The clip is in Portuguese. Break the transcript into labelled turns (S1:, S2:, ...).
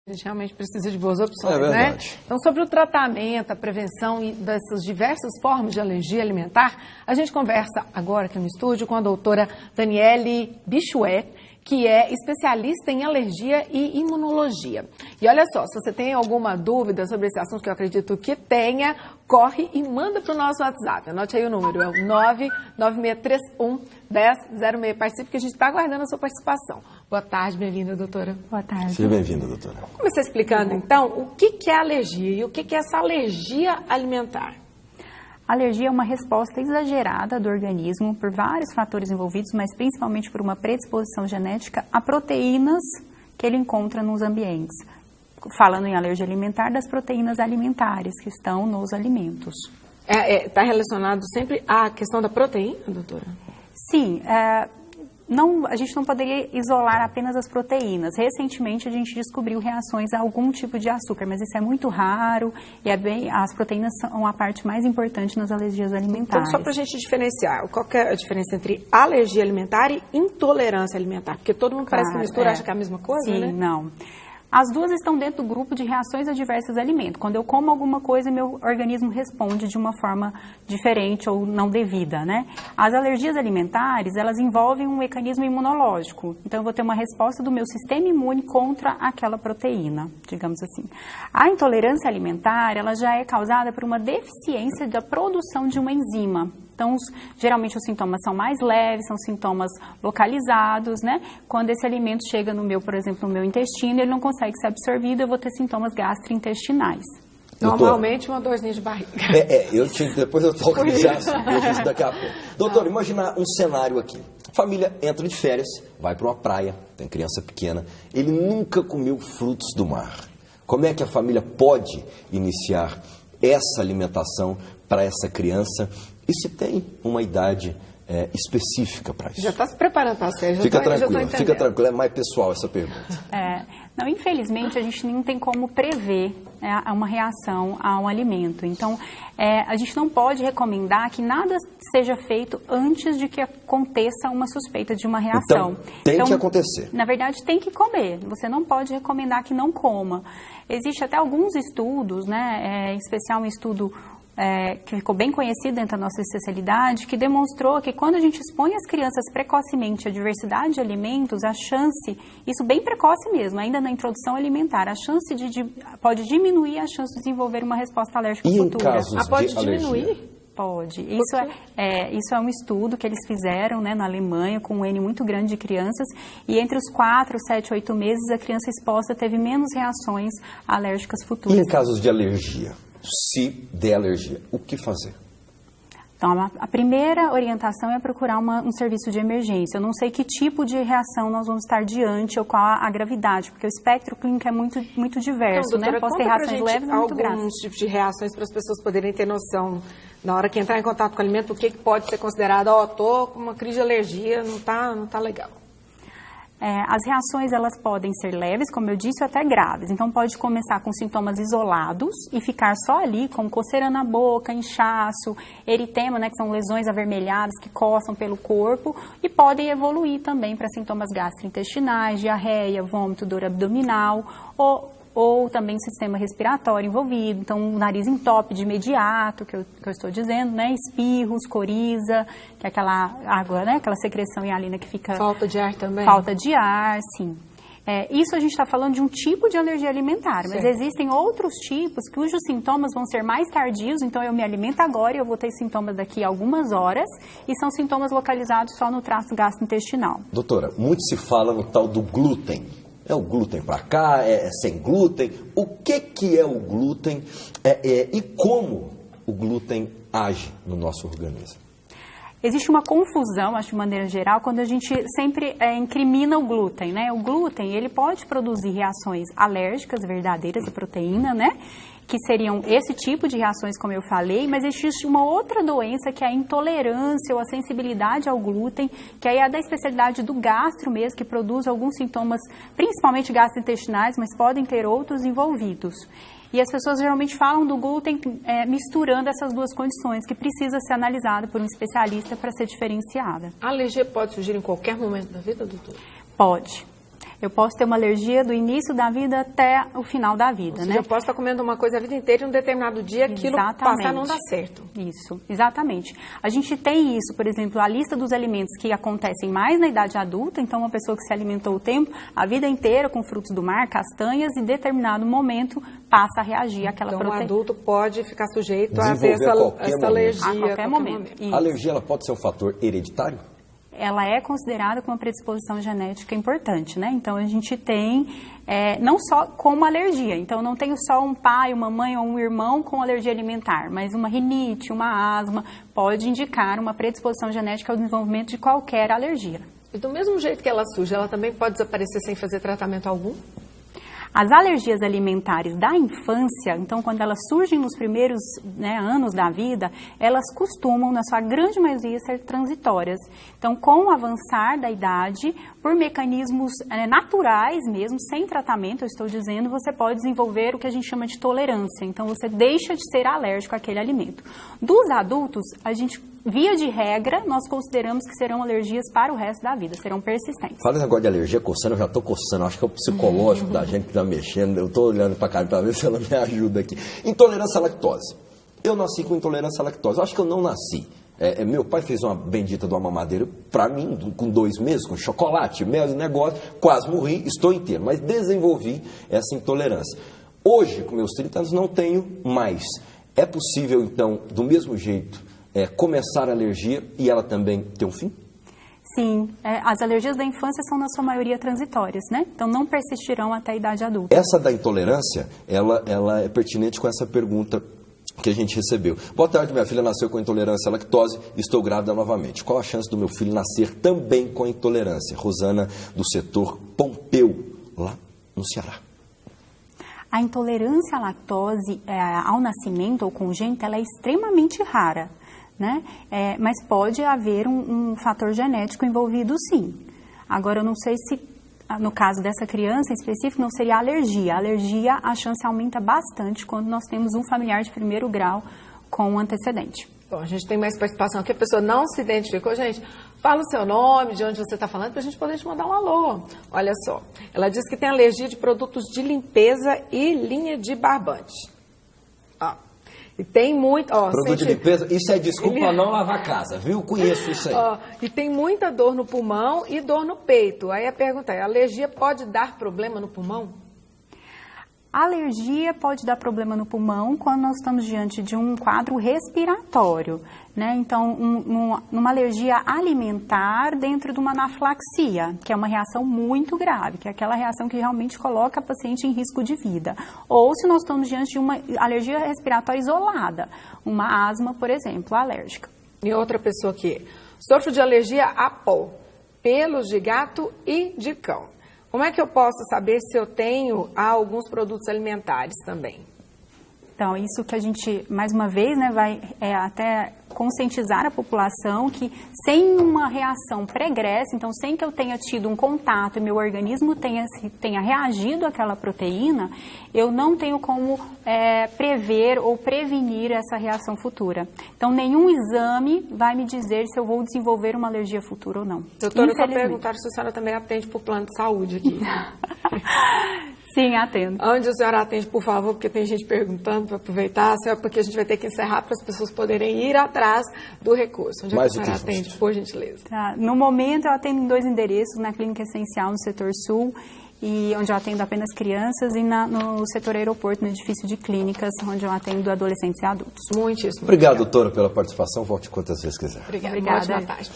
S1: A gente realmente precisa de boas opções,
S2: É verdade.
S1: né? Então, sobre o tratamento, a prevenção e dessas diversas formas de alergia alimentar, a gente conversa agora aqui no estúdio com a doutora Daniele Bichuet, que é especialista em alergia e imunologia. E olha só, se você tem alguma dúvida sobre esse assunto, que eu acredito que tenha, corre e manda para o nosso WhatsApp. Anote aí o número, é o 99631-1006. Participe, que a gente está aguardando a sua participação. Boa tarde, bem-vinda, doutora.
S3: Boa tarde.
S2: Seja bem-vinda, doutora.
S1: Vamos começar explicando, então, o que é alergia e o que é essa alergia alimentar?
S3: A alergia é uma resposta exagerada do organismo por vários fatores envolvidos, mas principalmente por uma predisposição genética a proteínas que ele encontra nos ambientes. Falando em alergia alimentar, das proteínas alimentares que estão nos alimentos.
S1: Está relacionado sempre à questão da proteína, doutora?
S3: Sim, a gente não poderia isolar apenas as proteínas. Recentemente a gente descobriu reações a algum tipo de açúcar, mas isso é muito raro e as proteínas são a parte mais importante nas alergias alimentares.
S1: Então, só para a gente diferenciar, qual que é a diferença entre alergia alimentar e intolerância alimentar? Porque todo mundo parece que mistura, acha que é a mesma coisa,
S3: sim,
S1: né?
S3: Não. As duas estão dentro do grupo de reações a diversos alimentos. Quando eu como alguma coisa, meu organismo responde de uma forma diferente ou não devida, né? As alergias alimentares, elas envolvem um mecanismo imunológico. Então, eu vou ter uma resposta do meu sistema imune contra aquela proteína, digamos assim. A intolerância alimentar, ela já é causada por uma deficiência da produção de uma enzima. Então, geralmente os sintomas são mais leves, são sintomas localizados, né? Quando esse alimento chega no meu, por exemplo, no meu intestino, ele não consegue ser absorvido, eu vou ter sintomas gastrointestinais.
S1: Normalmente uma dorzinha de barriga.
S2: Depois eu toco nesse assunto daqui a pouco. Doutor, imagina um cenário aqui. A família entra de férias, vai para uma praia, tem criança pequena, ele nunca comeu frutos do mar. Como é que a família pode iniciar essa alimentação para essa criança? E se tem uma idade específica para isso?
S1: Já está se preparando para a série.
S2: Fica tranquilo, é mais pessoal essa pergunta.
S3: Não, infelizmente, a gente não tem como prever uma reação a um alimento. Então, a gente não pode recomendar que nada seja feito antes de que aconteça uma suspeita de uma reação.
S2: Então, tem que acontecer.
S3: Na verdade, tem que comer. Você não pode recomendar que não coma. Existe até alguns estudos, né, em especial um estudo que ficou bem conhecido dentro da nossa especialidade, que demonstrou que quando a gente expõe as crianças precocemente à diversidade de alimentos, a chance, isso bem precoce mesmo, ainda na introdução alimentar, a chance pode diminuir a chance de desenvolver uma resposta alérgica futura.
S2: Em casos
S1: pode
S2: de
S1: diminuir?
S2: alergia?
S3: Pode. Isso é um estudo que eles fizeram, né, na Alemanha, com um N muito grande de crianças, e entre os 4, 7, 8 meses, a criança exposta teve menos reações alérgicas futuras.
S2: E em casos de alergia? Se der alergia, o que fazer?
S3: Então, a primeira orientação é procurar um serviço de emergência. Eu não sei que tipo de reação nós vamos estar diante ou qual a gravidade, porque o espectro clínico é muito diverso,
S1: então, doutora,
S3: né? Posso ter reações leves ou muito graves.
S1: Alguns tipos de reações para as pessoas poderem ter noção, na hora que entrar em contato com o alimento, o que pode ser considerado, tô com uma crise de alergia, não tá legal.
S3: As reações, elas podem ser leves, como eu disse, ou até graves. Então, pode começar com sintomas isolados e ficar só ali, como coceira na boca, inchaço, eritema, né, que são lesões avermelhadas que coçam pelo corpo, e podem evoluir também para sintomas gastrointestinais, diarreia, vômito, dor abdominal, ou também sistema respiratório envolvido, então o nariz entope de imediato, que eu estou dizendo, né, espirros, coriza, que é aquela água, né, aquela secreção hialina que fica...
S1: Falta de ar também?
S3: Falta de ar, sim. Isso a gente está falando de um tipo de alergia alimentar, mas existem outros tipos cujos sintomas vão ser mais tardios, então eu me alimento agora e eu vou ter sintomas daqui a algumas horas, e são sintomas localizados só no trato gastrointestinal.
S2: Doutora, muito se fala no tal do glúten. É o glúten para cá, é sem glúten. O que é o glúten e como o glúten age no nosso organismo?
S3: Existe uma confusão, acho de maneira geral, quando a gente sempre incrimina o glúten, né? O glúten, ele pode produzir reações alérgicas verdadeiras à proteína, né? Que seriam esse tipo de reações, como eu falei, mas existe uma outra doença que é a intolerância ou a sensibilidade ao glúten, que aí é da especialidade do gastro mesmo, que produz alguns sintomas, principalmente gastrointestinais, mas podem ter outros envolvidos. E as pessoas geralmente falam do glúten misturando essas duas condições, que precisa ser analisada por um especialista para ser diferenciada.
S1: A alergia pode surgir em qualquer momento da vida, doutor?
S3: Pode. Eu posso ter uma alergia do início da vida até o final da vida,
S1: Ou seja,
S3: né?
S1: eu posso estar comendo uma coisa a vida inteira e em um determinado dia aquilo passar não dá certo.
S3: Isso, exatamente. A gente tem isso, por exemplo, a lista dos alimentos que acontecem mais na idade adulta, então uma pessoa que se alimentou o tempo, a vida inteira com frutos do mar, castanhas, e em determinado momento passa a reagir àquela proteína.
S1: Então o adulto pode ficar sujeito a ter essa alergia
S3: a qualquer momento.
S2: A alergia ela pode ser um fator hereditário?
S3: Ela é considerada como uma predisposição genética importante, né? Então, a gente tem, não só como alergia, então não tenho só um pai, uma mãe ou um irmão com alergia alimentar, mas uma rinite, uma asma, pode indicar uma predisposição genética ao desenvolvimento de qualquer alergia.
S1: E do mesmo jeito que ela surge, ela também pode desaparecer sem fazer tratamento algum?
S3: As alergias alimentares da infância, então quando elas surgem nos primeiros anos da vida, elas costumam, na sua grande maioria, ser transitórias. Então, com o avançar da idade, por mecanismos naturais mesmo, sem tratamento, eu estou dizendo, você pode desenvolver o que a gente chama de tolerância. Então, você deixa de ser alérgico àquele alimento. Dos adultos, a gente, via de regra, nós consideramos que serão alergias para o resto da vida, serão persistentes.
S2: Fala esse negócio de alergia coçando, eu já estou coçando. Acho que é o psicológico da gente que está mexendo. Eu estou olhando para cá para ver se ela me ajuda aqui. Intolerância à lactose. Eu nasci com intolerância à lactose. Eu acho que eu não nasci. Meu pai fez uma bendita de uma mamadeira para mim, com 2 meses, com chocolate, mel, negócio. Quase morri, estou inteiro. Mas desenvolvi essa intolerância. Hoje, com meus 30 anos, não tenho mais. É possível, então, do mesmo jeito, começar a alergia e ela também ter um fim?
S3: Sim, as alergias da infância são na sua maioria transitórias, né? Então não persistirão até a idade adulta.
S2: Essa da intolerância, ela é pertinente com essa pergunta que a gente recebeu. Boa tarde, minha filha nasceu com intolerância à lactose, estou grávida novamente. Qual a chance do meu filho nascer também com intolerância? Rosana, do setor Pompeu, lá no Ceará.
S3: A intolerância à lactose ao nascimento ou congênita, ela é extremamente rara, né? Mas pode haver um fator genético envolvido, sim. Agora, eu não sei se, no caso dessa criança em específico, não seria alergia. A alergia, a chance aumenta bastante quando nós temos um familiar de primeiro grau com um antecedente.
S1: Bom, a gente tem mais participação aqui, a pessoa não se identificou. Gente, fala o seu nome, de onde você está falando, para a gente poder te mandar um alô. Olha só, ela diz que tem alergia de produtos de limpeza e linha de barbante. E tem muito...
S2: Produto de limpeza, isso é desculpa para não lavar a casa, viu? Conheço isso aí.
S1: E tem muita dor no pulmão e dor no peito. Aí a pergunta é, a alergia pode dar problema no pulmão?
S3: A alergia pode dar problema no pulmão quando nós estamos diante de um quadro respiratório, né? Então, numa alergia alimentar dentro de uma anafilaxia, que é uma reação muito grave, que é aquela reação que realmente coloca a paciente em risco de vida. Ou se nós estamos diante de uma alergia respiratória isolada, uma asma, por exemplo, alérgica.
S1: E outra pessoa aqui, sofro de alergia a pó, pelos de gato e de cão. Como é que eu posso saber se eu tenho alguns produtos alimentares também?
S3: Então, isso que a gente, mais uma vez, né, vai até conscientizar a população que sem uma reação pregressa, então sem que eu tenha tido um contato e meu organismo tenha reagido àquela proteína, eu não tenho como prever ou prevenir essa reação futura. Então, nenhum exame vai me dizer se eu vou desenvolver uma alergia futura ou não.
S1: Doutora, só perguntaram se a senhora também atende por plano de saúde aqui.
S3: Sim, atendo.
S1: Onde a senhora atende, por favor, porque tem gente perguntando para aproveitar, porque a gente vai ter que encerrar para as pessoas poderem ir atrás do recurso. Onde a senhora atende, por gentileza?
S3: Tá. No momento, eu atendo em 2 endereços, na Clínica Essencial, no setor sul, e onde eu atendo apenas crianças, e no setor aeroporto, no edifício de clínicas, onde eu atendo adolescentes e adultos.
S1: Muitíssimo.
S2: Obrigado, doutora, pela participação. Volte quantas vezes quiser.
S1: Obrigada. Ótima tarde.